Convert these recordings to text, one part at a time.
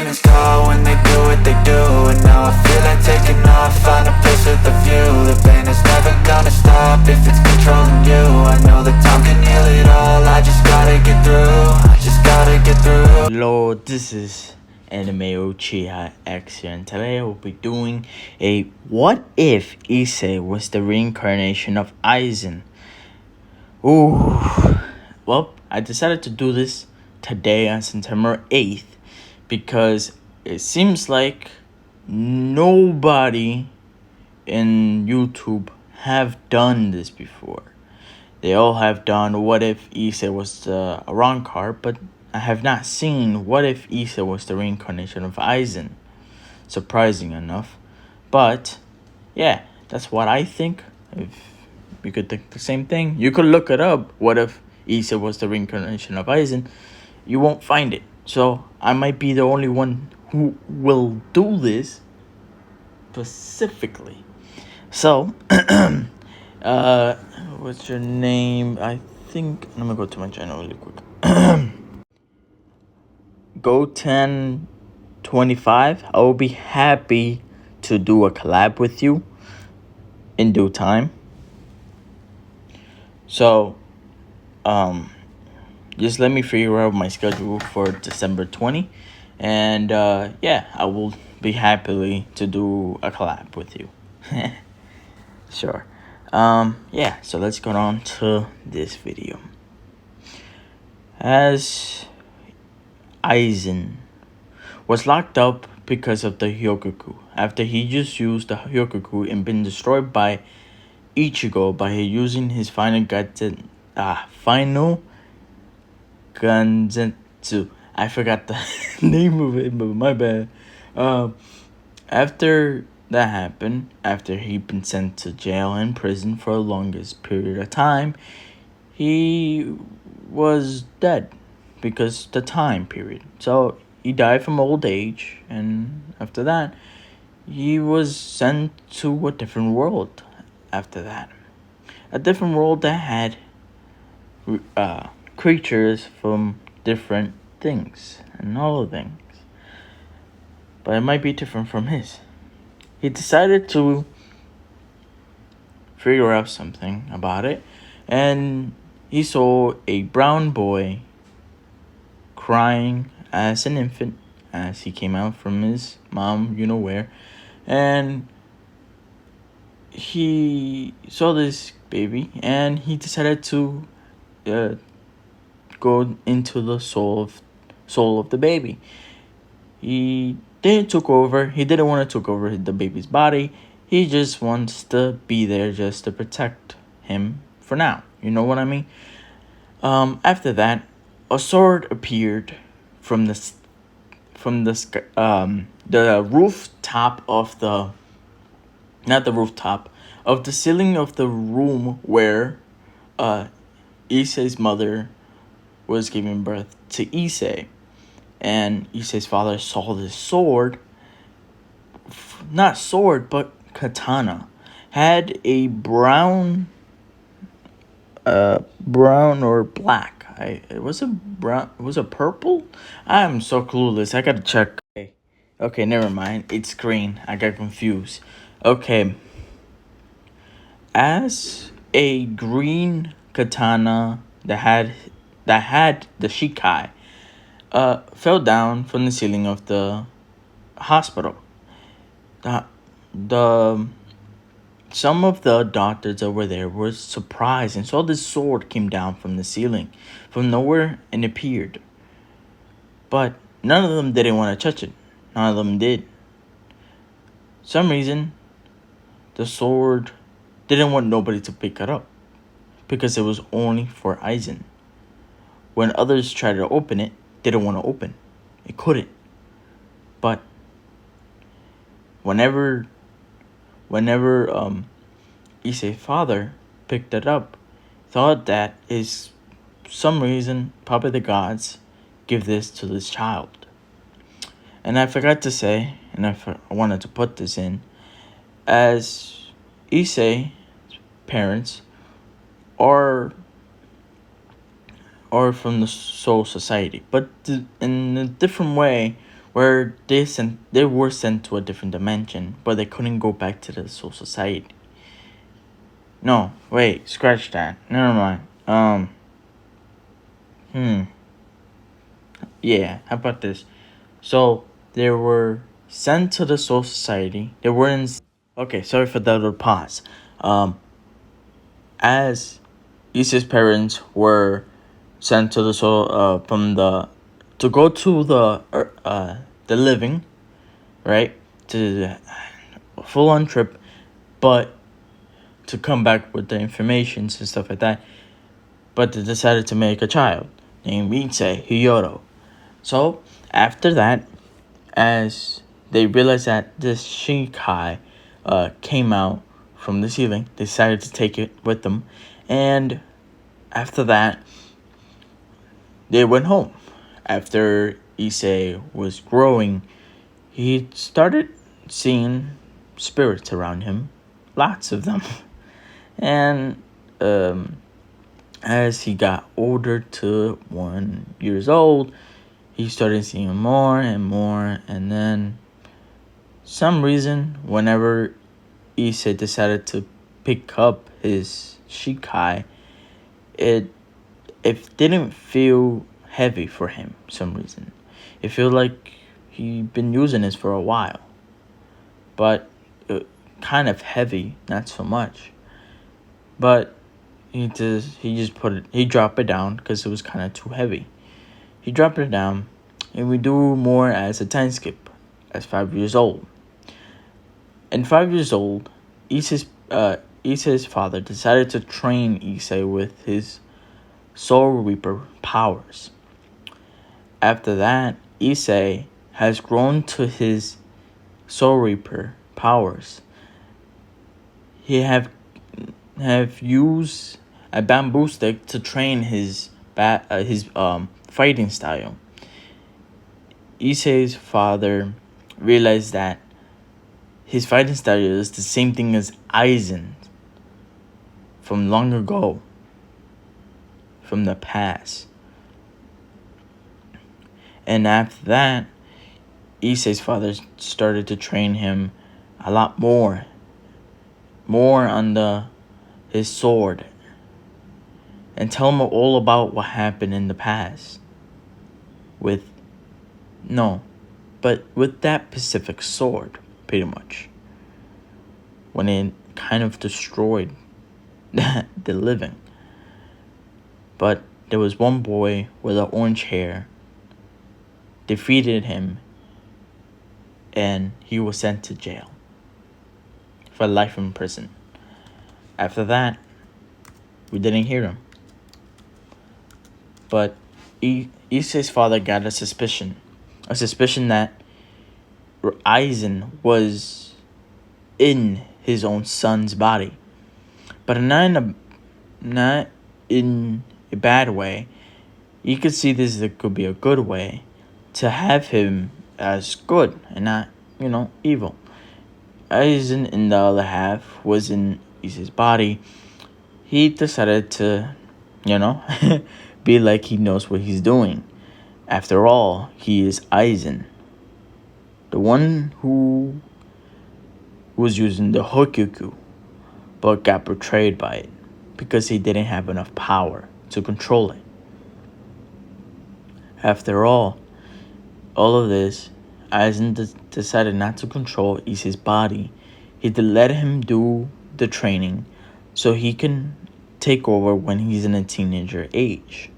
demons call when they do what they do. And now I feel like taking off, find a place with a view. The pain is never gonna stop if it's controlling you. I know that time can heal it all, I just gotta get through. I just gotta get through. Hello, this is Anime Uchiha X here, and today I will be doing a what if Issei was the reincarnation of Aizen. Ooh, well, I decided to do this today on September 8th because it seems like nobody in YouTube have done this before. They all have done what if Issei was the wrong card, but I have not seen what if Issei was the reincarnation of Aizen. Surprising enough. But yeah, that's what I think. If you could think the same thing, you could look it up. What if Issei was the reincarnation of Aizen? You won't find it. So I might be the only one who will do this specifically. So what's your name? I think let me go to my channel really quick. Go1025. I will be happy to do a collab with you in due time. So just let me figure out my schedule for December 20, and yeah, I will be happily to do a collab with you. Sure. Yeah, so let's go on to this video. As Aizen was locked up because of the Hyogoku after he just used the Hyogoku and been destroyed by Ichigo by using his final Ganzetsu. I forgot the name of it, but my bad. After that happened, after he'd been sent to jail and prison for the longest period of time, he was dead because the time period. So he died from old age, and after that, he was sent to a different world. After that, a different world that had creatures from different things and all things, but it might be different from his. He decided to figure out something about it, and he saw a brown boy crying as an infant as he came out from his mom, you know where, and he saw this baby and he decided to go into the soul of the baby. He didn't want to take over the baby's body. He just wants to be there just to protect him for now. You know what I mean? After that, a sword appeared from the rooftop of the of the ceiling of the room where Issei's mother was giving birth to Issei. And Issei's father saw this sword, not sword, but katana, had a brown or black. It was a purple? I'm so clueless. I gotta check. Okay, never mind. It's green. I got confused. Okay. As a green katana that had the shikai fell down from the ceiling of the hospital. Some of the doctors over there were surprised and saw this sword came down from the ceiling from nowhere and appeared. But none of them didn't want to touch it. None of them did. Some reason, the sword didn't want nobody to pick it up because it was only for Aizen. When others tried to open it, didn't want to open. It couldn't. But whenever Issei's father picked it up, thought that is some reason probably the gods give this to this child. And I forgot to say, and I wanted to put this in, as Issei's parents are from the Soul Society, but in a different way where they were sent to a different dimension, but they couldn't go back to the soul society. No, wait, scratch that. Never mind. Yeah, how about this? So they were sent to the soul society. They were in. Okay, sorry for that little pause. As Issei's parents were sent to the soul to go to the living, right, to a full on trip, but to come back with the informations and stuff like that. But they decided to make a child named Issei Hiyoro. So after that, as they realized that this Shinkai came out from the ceiling, they decided to take it with them, and after that, they went home. After Issei was growing, he started seeing spirits around him, lots of them, and as he got older to 1 years old, he started seeing more and more, and then some reason, whenever Issei decided to pick up his Shikai, it didn't feel heavy for him some reason. It felt like he'd been using this for a while, but kind of heavy, not so much. But he dropped it down because it was kind of too heavy. He dropped it down, and we do more as a time skip, as 5 years old. And 5 years old, Issei's father decided to train Issei with his Soul Reaper powers. After that, Issei has grown to his Soul Reaper powers. He have used a bamboo stick to train his fighting style. Issei's father realized that his fighting style is the same thing as Aizen from long ago, from the past. And after that, Issei's father started to train him a lot more on his sword, and tell him all about what happened in the past with that specific sword, pretty much, when it kind of destroyed the living. But there was one boy with an orange hair, defeated him, and he was sent to jail for life in prison. After that, we didn't hear him. But Issei's father got a suspicion that Aizen was in his own son's body, but not in a bad way. You could see this as could be a good way to have him as good and not, evil. Aizen, in the other half, was in Issei's body. He decided to, be like he knows what he's doing. After all, he is Aizen, the one who was using the Hokyuku, but got betrayed by it because he didn't have enough power to control it. After all of this, Aizen decided not to control Issei's body. He let him do the training so he can take over when he's in a teenager age,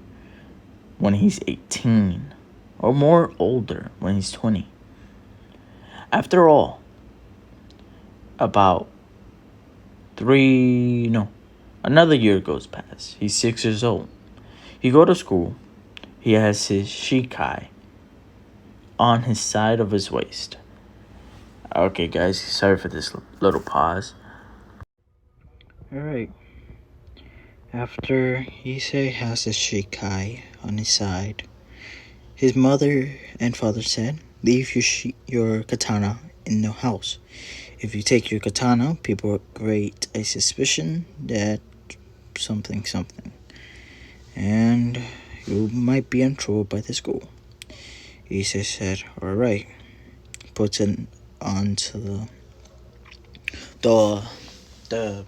when he's 18, or more older, when he's 20. After all, about another year goes past. He's 6 years old. He go to school. He has his Shikai on his side of his waist. Okay, guys, sorry for this little pause. Alright. After Issei has his Shikai on his side, his mother and father said, "Leave your katana in the house. If you take your katana, people create a suspicion that something, and you might be in trouble by the school." Issei said, alright. Puts it onto the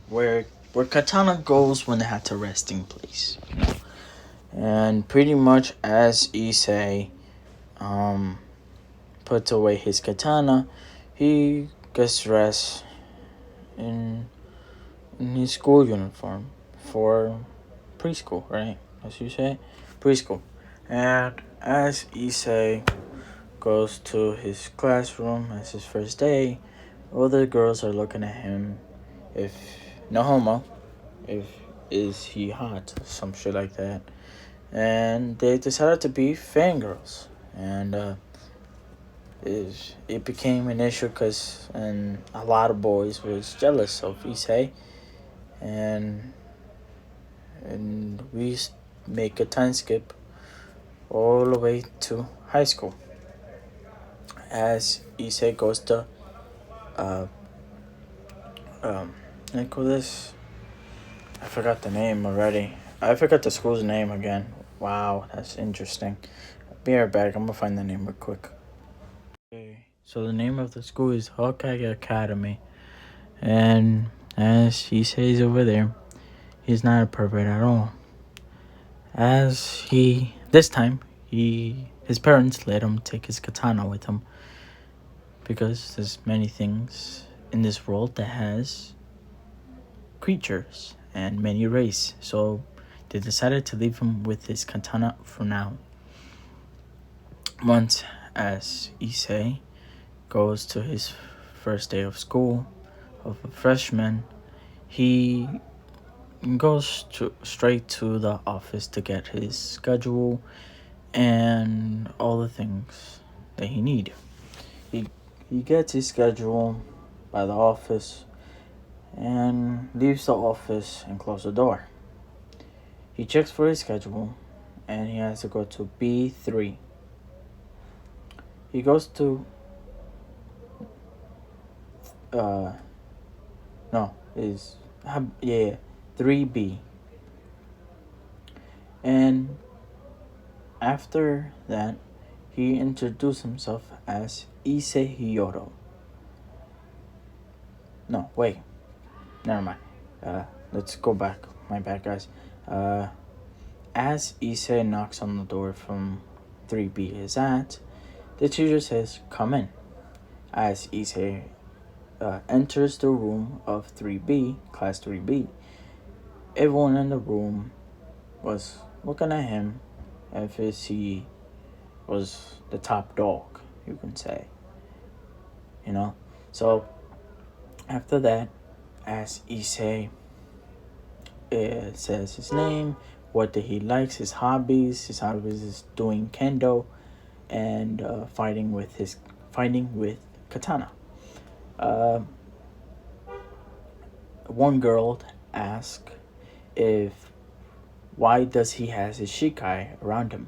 where Katana goes when they have to resting place. And pretty much as Issei puts away his katana, he gets dressed in his school uniform for preschool, right? As you say, preschool. And as Issei goes to his classroom as his first day, all the girls are looking at him. If no homo, if is he hot, some shit like that. And they decided to be fangirls, and it became an issue because a lot of boys was jealous of Issei, and we make a time skip all the way to high school as Issei goes to I call this, I forgot the name already. I forgot the school's name again. Wow, that's interesting. Be right back. I'm gonna find the name real quick. Okay, so the name of the school is Hokage Academy, and as he says over there, he's not a pervert at all. As this time his parents let him take his katana with him because there's many things in this world that has creatures and many race, so they decided to leave him with his katana for now. Once as Issei goes to his first day of school of a freshman, he goes straight to the office to get his schedule and all the things that he need. He gets his schedule by the office and leaves the office and closes the door. He checks for his schedule and he has to go to B3. He goes to 3B. And after that, he introduced himself as Issei Hiyoro. No, wait. Never mind. Let's go back. My bad, guys. As Issei knocks on the door from 3B is at, the teacher says, "Come in." As Issei enters the room of 3B, class 3B, everyone in the room was looking at him as if he was the top dog, you can say. So after that, as Issei says his name, what he likes, his hobbies is doing kendo and fighting with katana. One girl asked why does he has his shikai around him.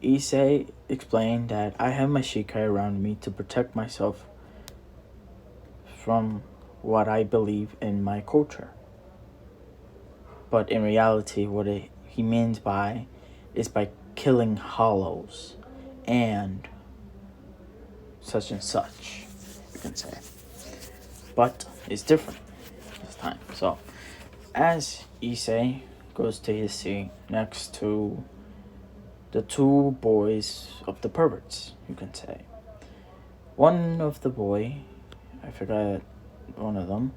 Issei explained that I have my shikai around me to protect myself from what I believe in my culture. But in reality, what he means by killing hollows and such, you can say. But it's different this time. So, as Issei goes to his seat next to the two boys of the perverts, you can say. One of the boy, I forgot one of them,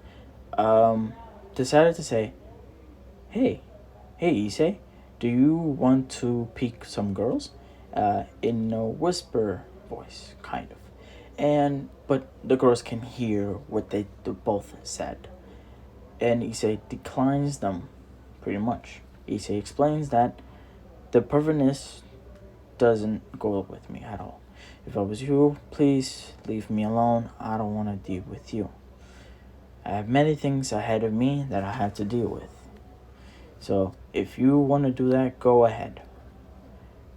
decided to say, Hey Issei, do you want to pick some girls? In a whisper voice, kind of. But the girls can hear what they both said. And Issei declines them, pretty much. Issei explains that the pervertness doesn't go with me at all. If I was you, please leave me alone. I don't want to deal with you. I have many things ahead of me that I have to deal with. So if you want to do that, go ahead.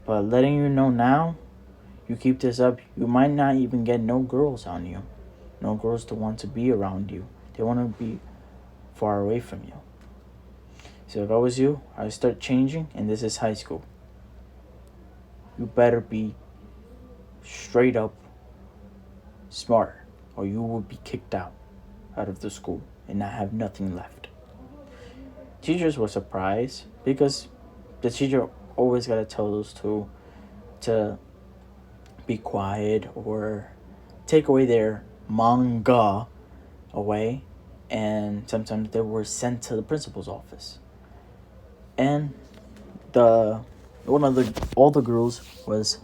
But letting you know now, you keep this up, you might not even get no girls on you. No girls to want to be around you. They want to be far away from you. So if I was you, I would start changing, and this is high school. You better be straight up smart, or you will be kicked out of the school and not have nothing left. Teachers were surprised because the teacher always gotta tell those two to be quiet or take away their manga away, and sometimes they were sent to the principal's office. And the one of the all the girls was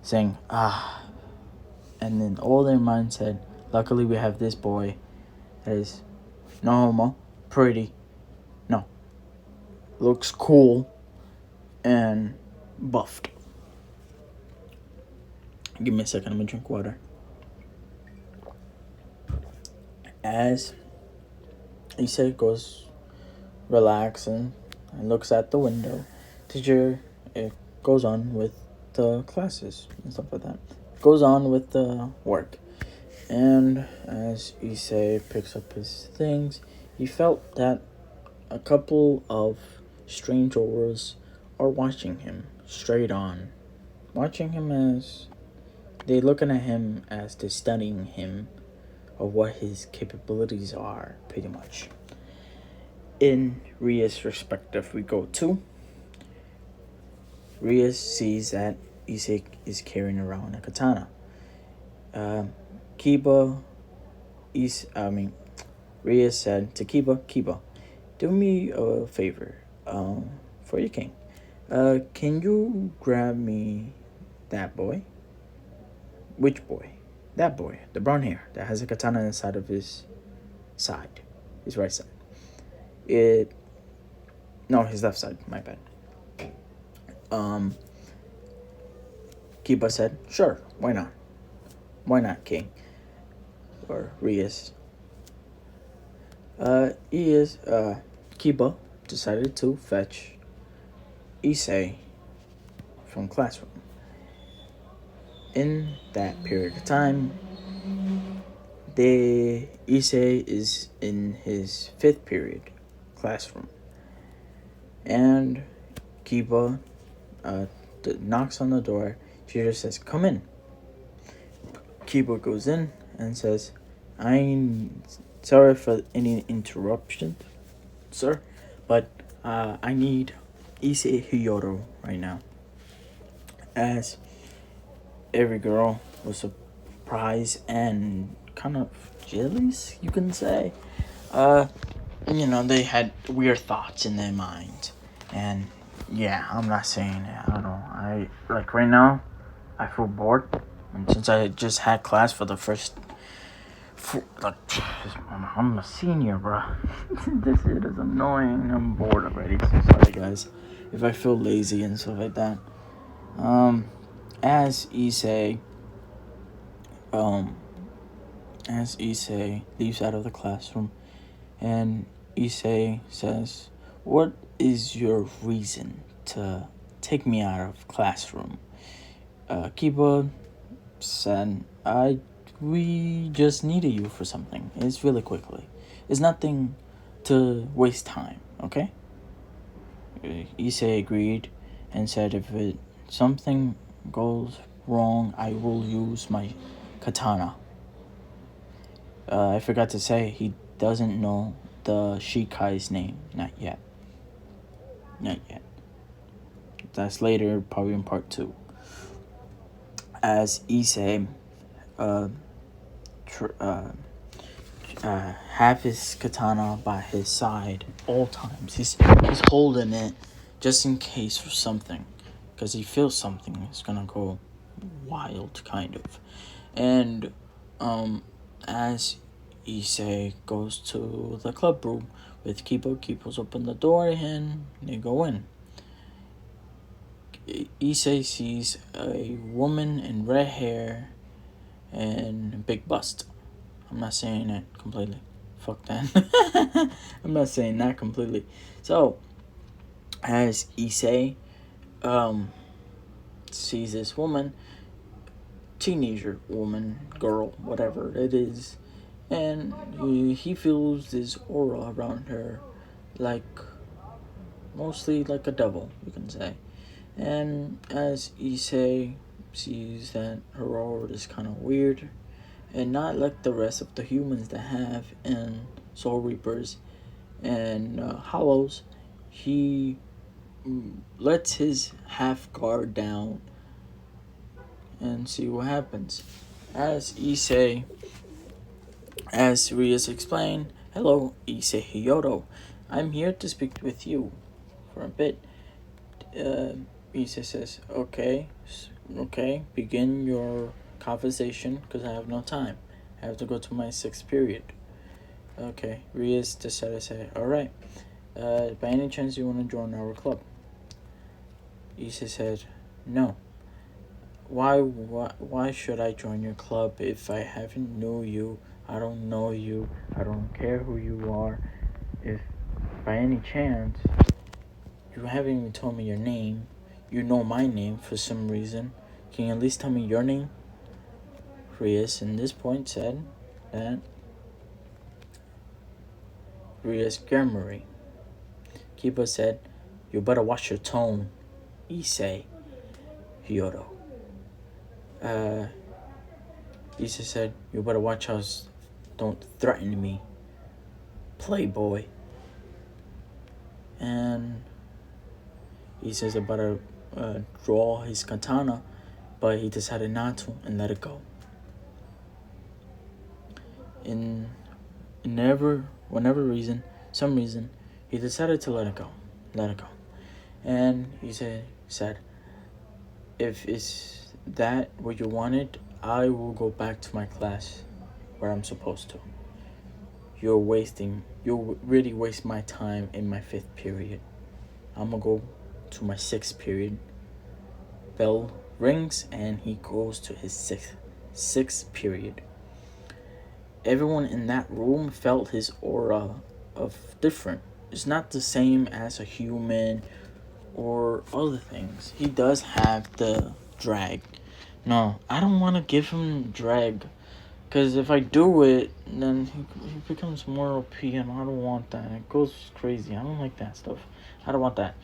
saying and then all their mind said, luckily we have this boy that is no homo, pretty, no, looks cool, and buffed. Give me a second, I'm gonna drink water. As Issei goes relaxing and looks at the window, teacher goes on with the classes and stuff like that. Goes on with the work. And as Issei picks up his things, he felt that a couple of strange auras are watching him straight on. Watching him as they're looking at him as they're studying him of what his capabilities are, pretty much. In Ria's perspective, we go to Ria sees that Issei is carrying around a katana. Ria said to Kiba, do me a favor, for your king. Can you grab me that boy? Which boy? That boy, the brown hair that has a katana inside of his side, his right side. His left side, my bad. Kiba said, sure, why not? Why not, king? Or Rias. Kiba decided to fetch Issei from classroom. In that period of time, Issei is in his 5th period classroom. And Kiba knocks on the door. Teacher says, come in. Kiba goes in and says, I'm sorry for any interruption, sir, but I need Issei Hiyoro right now. As every girl was surprised and kind of jealous, you can say. They had weird thoughts in their minds. And yeah, I'm not saying it. I don't know. Right now, I feel bored. And since I just had class for the first... I'm a senior, bro. This shit is annoying. I'm bored already. So sorry, guys. If I feel lazy and stuff like that. As Issei leaves out of the classroom, and Issei says, what is your reason to take me out of classroom? Kiba said, we just needed you for something. It's really quickly. It's nothing to waste time, okay? Issei agreed and said, if something goes wrong, I will use my katana. I forgot to say, he doesn't know the Shikai's name. Not yet. That's later, probably in part 2. As Issei have his katana by his side all times. He's holding it just in case for something, because he feels something is gonna go wild, kind of. And as Issei goes to the club room with Kibo's open the door and they go in. Issei sees a woman in red hair and a big bust. I'm not saying that completely. Fuck that. I'm not saying that completely. So, as Issei sees this woman, teenager woman, girl, whatever it is, and he feels this aura around her, mostly like a devil, you can say. And as Issei sees that her aura is kind of weird, and not like the rest of the humans that have and Soul Reapers and Hollows. He lets his half guard down and see what happens. As Issei, as Rias explained, "Hello, Issei Hyodo. I'm here to speak with you for a bit." Issei says, okay, begin your conversation because I have no time. I have to go to my 6th period. Okay, Rias decided to say, alright, by any chance you want to join our club? Issei said, no. Why should I join your club if I haven't know you? I don't know you. I don't care who you are. If by any chance you haven't even told me your name, you know my name for some reason, can you at least tell me your name? Rias in this point said that Rias Germery. Kiba said, you better watch your tone, Issei Hyodo. Issei said, you better watch us. Don't threaten me, playboy. And Issei's about to draw his katana, but he decided not to and let it go. Some reason, he decided to let it go. And he said, if it's that what you wanted, I will go back to my class where I'm supposed to. You'll really waste my time in my 5th period. I'm gonna go to my 6th period. Bell rings and he goes to his 6th period. Everyone in that room felt his aura of different. It's not the same as a human or other things. He does have the drag. No, I don't want to give him drag, because if I do it, then he becomes more OP, and I don't want that. It goes crazy. I don't like that stuff. I don't want that.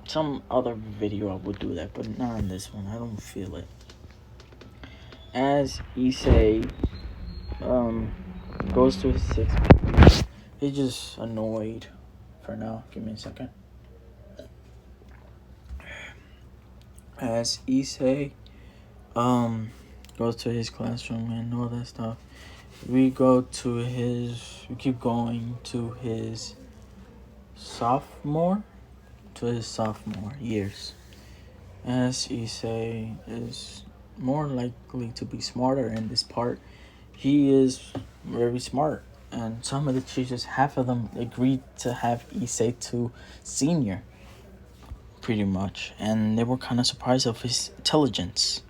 Some other video I would do that, but not in this one. I don't feel it. As Issei goes to his 6th, he's just annoyed for now. Give me a second. As Issei goes to his classroom and all that stuff, we keep going to his sophomore years. As Issei is more likely to be smarter in this part, he is very smart, and some of the teachers, half of them agreed to have Issei to senior, pretty much, and they were kind of surprised of his intelligence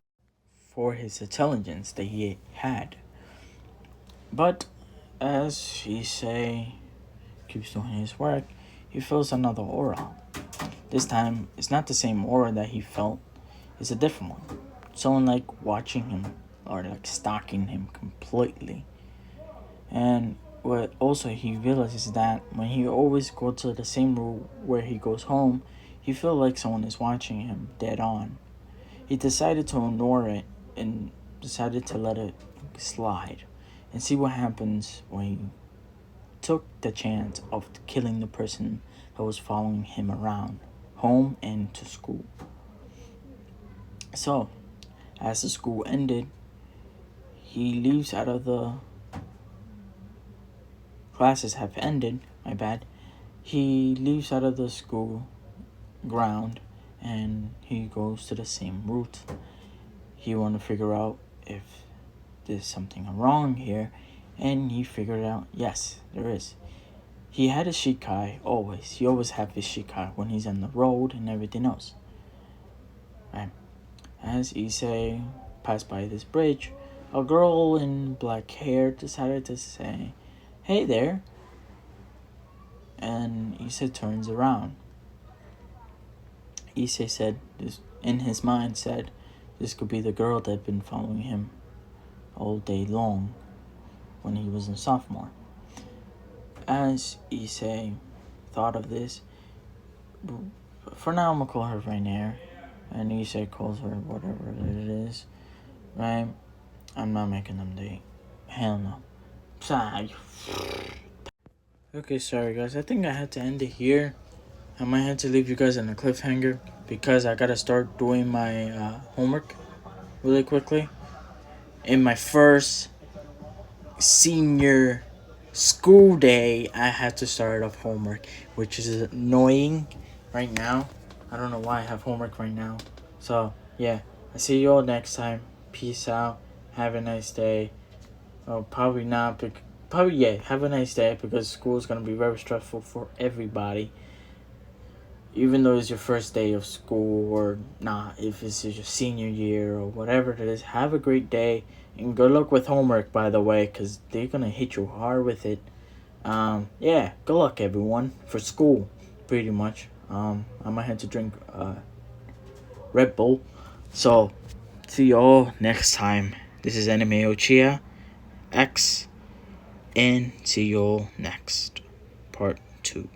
that he had. But as Issei keeps doing his work, he feels another aura. This time, it's not the same aura that he felt. It's a different one. Someone like watching him or like stalking him completely. And what also he realizes that when he always goes to the same room where he goes home, he feels like someone is watching him dead on. He decided to ignore it and decided to let it slide and see what happens when he took the chance of killing the person that was following him around, home and to school. So, as the school ended, he leaves out of the classes have ended, he leaves out of the school ground and he goes to the same route. He want to figure out if there's something wrong here, and he figured out, yes, there is. He had a shikai always. He always have his shikai when he's on the road and everything else. Right. As Issei passed by this bridge, a girl in black hair decided to say, hey there. And Issei turns around. Issei said, this in his mind said, this could be the girl that had been following him all day long when he was in sophomore. As Issei thought of this, for now I'm gonna call her Rainier, and Issei calls her whatever it is, right? I'm not making them date. Hell no. Sorry. Okay, sorry guys. I think I had to end it here. I might have to leave you guys in a cliffhanger because I gotta start doing my homework really quickly. In my first senior school day, I had to start off homework, which is annoying right now. I don't know why I have homework right now. So, yeah, I see you all next time. Peace out. Have a nice day. Oh, probably not. Probably, yeah, have a nice day because school is going to be very stressful for everybody. Even though it's your first day of school or not, if it's your senior year or whatever it is, have a great day. And good luck with homework, by the way, because they're going to hit you hard with it. Yeah, good luck, everyone, for school, pretty much. I might have to drink Red Bull. So, see you all next time. This is Anime Ochia X, and see you all next. Part 2.